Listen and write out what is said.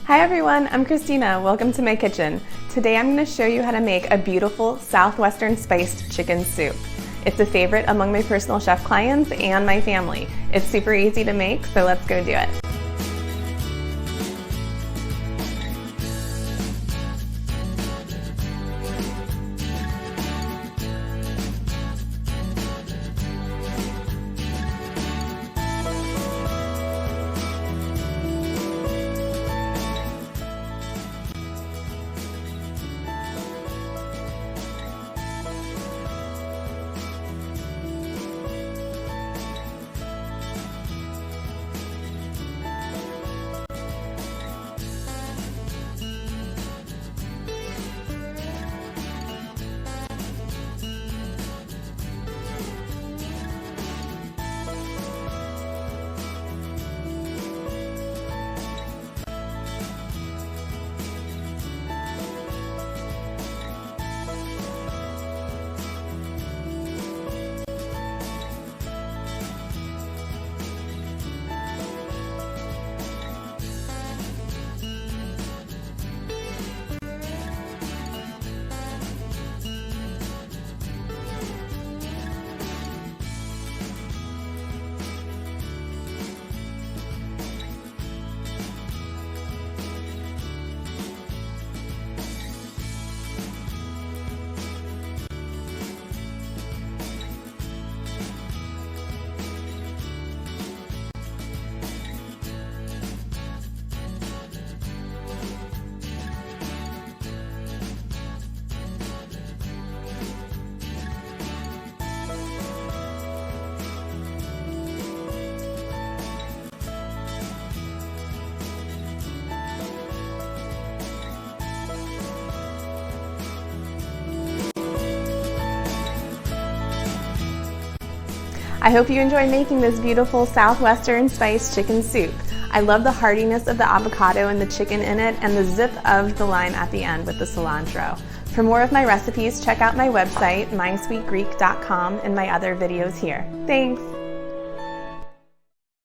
Hi everyone, I'm Christina. Welcome to my kitchen. Today I'm going to show you how to make a beautiful Southwestern spiced chicken soup. It's a favorite among my personal chef clients and my family. It's super easy to make, so let's go do it. I hope you enjoy making this beautiful Southwestern spiced chicken soup. I love the heartiness of the avocado and the chicken in it, and the zip of the lime at the end with the cilantro. For more of my recipes, check out my website, mysweetgreek.com, and my other videos here. Thanks!